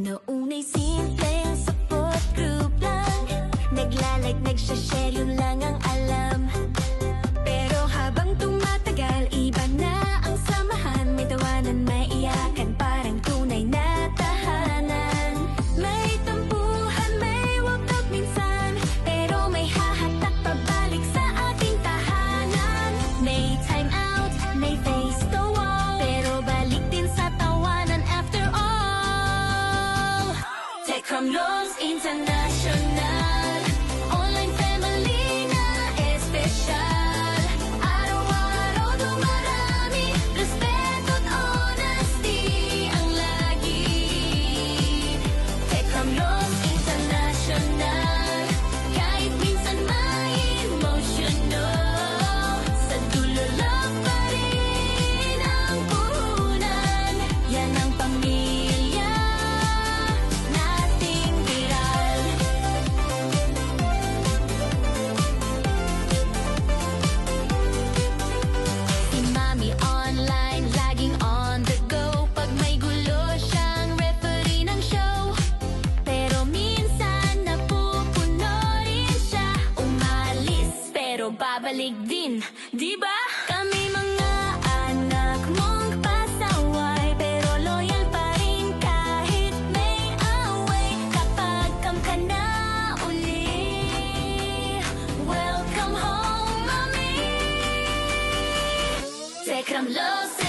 Noona'y simpleng support group lang, naglalike, nagsashare, yun lang ang alam. Pero habang tumatagal, iba na ang samahan. May tawanan, may iyakan, parang tunay na tahanan. May tampuhan, may walkout minsan, pero may hahatak pabalik sa ating tahanan. May time out, may face the wall, pero balik din sa tawanan after all. Tekramnos International, online family na espesyal. Araw-araw dumarami, respeto't honesty ang lagi. Tekramnos International, kahit minsan may emotional, sa dulo love pa rin ang puhunan. Yan ang pamilya nating viral. Si Mami online, laging on the go. Pag may gulo siyang referee ng show, pero minsan napupuno rin siya. Umalis pero babalik din, di ba? Kami mga anak mong pasaway, pero loyal pa rin kahit may away. Kapag ka na uli, welcome home, Mami. Tekramnos